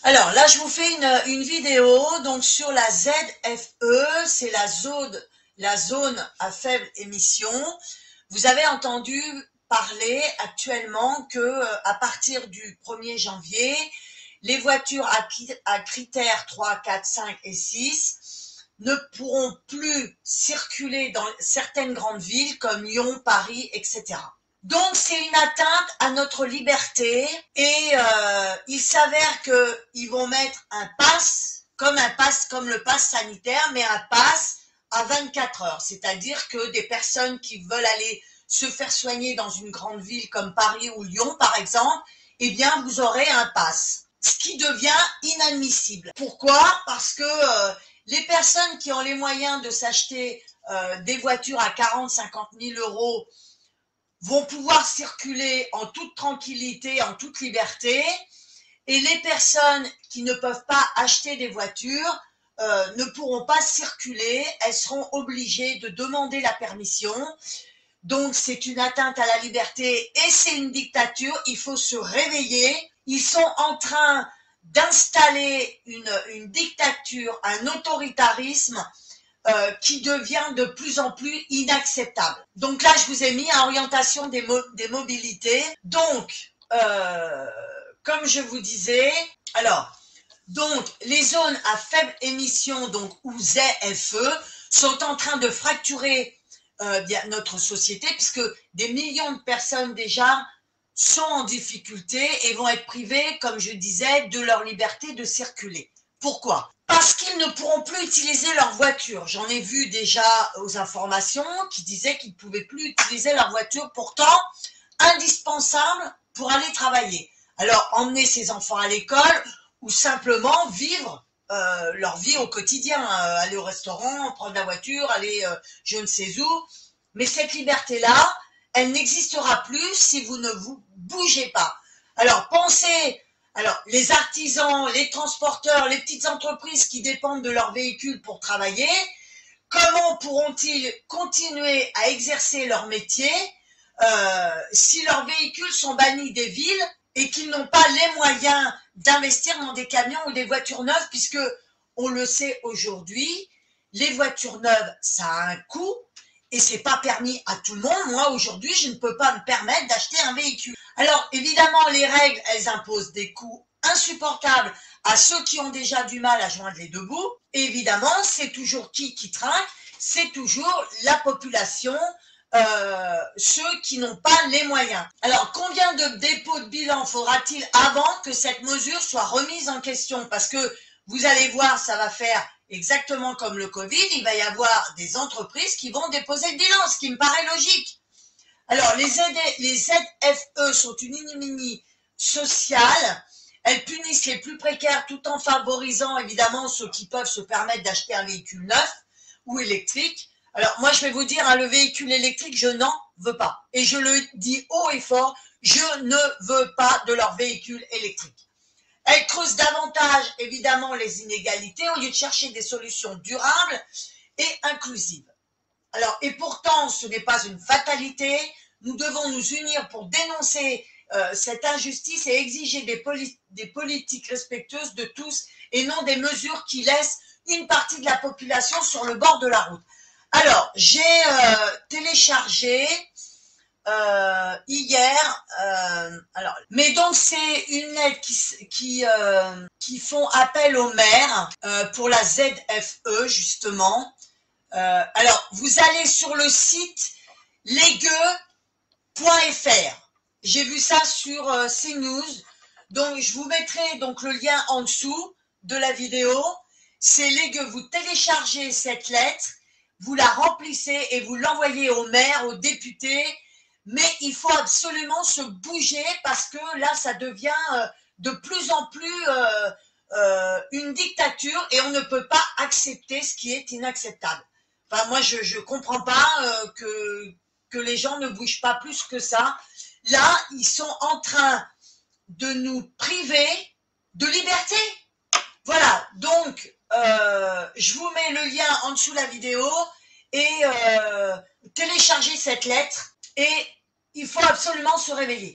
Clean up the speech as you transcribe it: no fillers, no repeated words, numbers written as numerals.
Alors là, je vous fais une vidéo donc sur la ZFE, c'est la zone à faible émission. Vous avez entendu parler actuellement que à partir du 1er janvier, les voitures à critères 3, 4, 5 et 6 ne pourront plus circuler dans certaines grandes villes comme Lyon, Paris, etc. Donc c'est une atteinte à notre liberté et il s'avère qu'ils vont mettre un pass, comme le pass sanitaire, mais un pass à 24 heures. C'est-à-dire que des personnes qui veulent aller se faire soigner dans une grande ville comme Paris ou Lyon, par exemple, eh bien vous aurez un pass. Ce qui devient inadmissible. Pourquoi? Parce que les personnes qui ont les moyens de s'acheter des voitures à 40-50 000 euros vont pouvoir circuler en toute tranquillité, en toute liberté, et les personnes qui ne peuvent pas acheter des voitures ne pourront pas circuler, elles seront obligées de demander la permission. Donc c'est une atteinte à la liberté et c'est une dictature, il faut se réveiller. Ils sont en train d'installer une dictature, un autoritarisme qui devient de plus en plus inacceptable. Donc là, je vous ai mis à orientation des mobilités. Donc, comme je vous disais, donc les zones à faible émission, donc ou ZFE, sont en train de fracturer notre société puisque des millions de personnes déjà sont en difficulté et vont être privées, comme je disais, de leur liberté de circuler. Pourquoi? Parce qu'ils ne pourront plus utiliser leur voiture. J'en ai vu déjà aux informations qui disaient qu'ils ne pouvaient plus utiliser leur voiture, pourtant indispensable pour aller travailler. Alors, emmener ses enfants à l'école ou simplement vivre leur vie au quotidien, aller au restaurant, prendre la voiture, aller je ne sais où. Mais cette liberté-là, elle n'existera plus si vous ne vous bougez pas. Alors, pensez... Alors, les artisans, les transporteurs, les petites entreprises qui dépendent de leurs véhicules pour travailler, comment pourront-ils continuer à exercer leur métier si leurs véhicules sont bannis des villes et qu'ils n'ont pas les moyens d'investir dans des camions ou des voitures neuves, puisque, on le sait aujourd'hui, les voitures neuves, ça a un coût et c'est pas permis à tout le monde. Moi, aujourd'hui, je ne peux pas me permettre d'acheter un véhicule. Alors, évidemment, les règles, elles imposent des coûts insupportables à ceux qui ont déjà du mal à joindre les deux bouts. Et évidemment, c'est toujours qui trinque? C'est toujours la population, ceux qui n'ont pas les moyens. Alors, combien de dépôts de bilan faudra-t-il avant que cette mesure soit remise en question? Parce que vous allez voir, ça va faire exactement comme le Covid, il va y avoir des entreprises qui vont déposer le bilan, ce qui me paraît logique. Alors, les ZFE sont une ignominie sociale. Elles punissent les plus précaires tout en favorisant évidemment ceux qui peuvent se permettre d'acheter un véhicule neuf ou électrique. Alors, moi, je vais vous dire, le véhicule électrique, je n'en veux pas. Et je le dis haut et fort, je ne veux pas de leur véhicule électrique. Elles creusent davantage, évidemment, les inégalités au lieu de chercher des solutions durables et inclusives. Alors, et pourtant, ce n'est pas une fatalité. Nous devons nous unir pour dénoncer cette injustice et exiger des politiques respectueuses de tous et non des mesures qui laissent une partie de la population sur le bord de la route. Alors, j'ai téléchargé hier, mais donc c'est une lettre qui font appel aux maires pour la ZFE justement. Alors, vous allez sur le site legue.fr. J'ai vu ça sur CNews. Donc, je vous mettrai donc le lien en dessous de la vidéo. C'est Legue. Vous téléchargez cette lettre, vous la remplissez et vous l'envoyez au maire, aux députés. Mais il faut absolument se bouger parce que là, ça devient de plus en plus une dictature et on ne peut pas accepter ce qui est inacceptable. Enfin, moi, je ne comprends pas que les gens ne bougent pas plus que ça. Là, ils sont en train de nous priver de liberté. Voilà, donc, je vous mets le lien en dessous de la vidéo et téléchargez cette lettre et il faut absolument se réveiller.